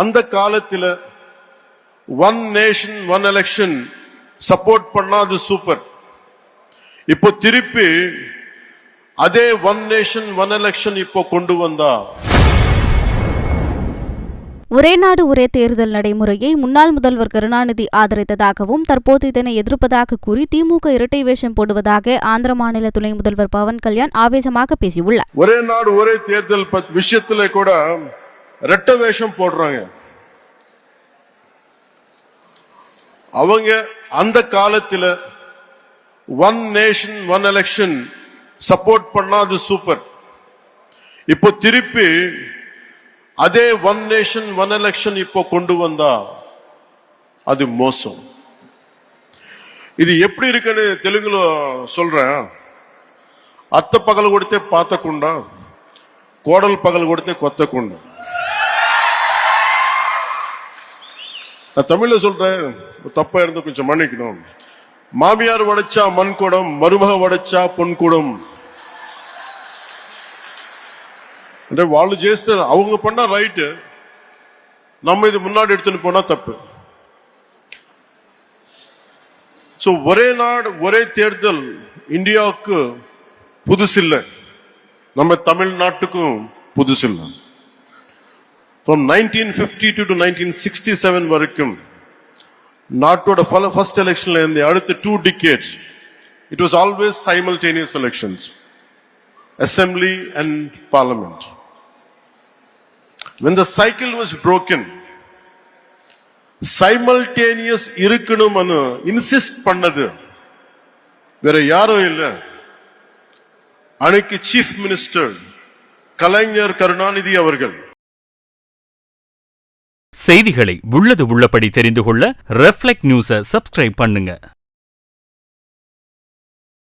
அந்த காலத்துல one nation one election support பண்ணா அது சூப்பர். இப்போ திருப்பி அதே ஒன் நேஷன் ஒன் எலெக்ஷன் இப்போ கொண்டு வந்தா ஒரே நாடு ஒரே தேர்தல் நடைமுறையை முன்னாள் முதல்வர் கருணாநிதி ஆதரித்ததாகவும் தற்போது இதனை எதிர்ப்பதாக கூறி திமுக இரட்டை வேஷம் போடுவதாக ஆந்திர மாநில துணை முதல்வர் பவன் கல்யாண் ஆவேசமாக பேசியுள்ளார். ஒரே நாடு ஒரே தேர்தல் விஷயத்துல கூட இரட்டை வேஷம் போடுறாங்க. அவங்க அந்த காலத்துல one nation one election support பண்ணா அது சூப்பர். இப்போ திருப்பி அதே ஒன் நேஷன் ஒன் எலெக்ஷன் இப்போ கொண்டு வந்தா அது மோசம். இது எப்படி இருக்குன்னு தெலுங்குல சொல்றேன். அத்தை பகல் கொடுத்தே பார்த்தக்குண்டா, கோடல் பகல் கொடுத்தே கொத்தக்குண்டா. நான் தமிழ்ல சொல்றேன், தப்பா இருந்து கொஞ்சம் மன்னிக்கணும். மாமியார் உடைச்சா மண் குடம், மருமக உடைச்சா பொன் குடம். వాళ్ళు చేస్తారు, அவங்க பண்ணா ரைட்டு, நம்ம இது முன்னாடி எடுத்துன்னு போனா தப்பு. சோ ஒரே நாடு ஒரே தேர்தல் இந்தியாவுக்கு புதுசில்லை, நம்ம தமிழ்நாட்டுக்கும் புதுசில்லை. From 1950 to 1967 வரைக்கும் நாட்டோட ஃபர்ஸ்ட் எலெக்ஷன்ல இருந்து அடுத்த 2 decades it was always simultaneous elections, assembly and parliament. When the cycle was broken, simultaneous இருக்கணும்னு இன்சிஸ்ட் பண்ணது வேற யாரோ இல்ல, அன்னைக்கு சீஃப் மினிஸ்டர் கலைஞர் கருணாநிதி அவர்கள். செய்திகளை உள்ளது உள்ளபடி தெரிந்து கொள்ள ரெஃப்ளெக்ட் நியூஸை சப்ஸ்கிரைப் பண்ணுங்க.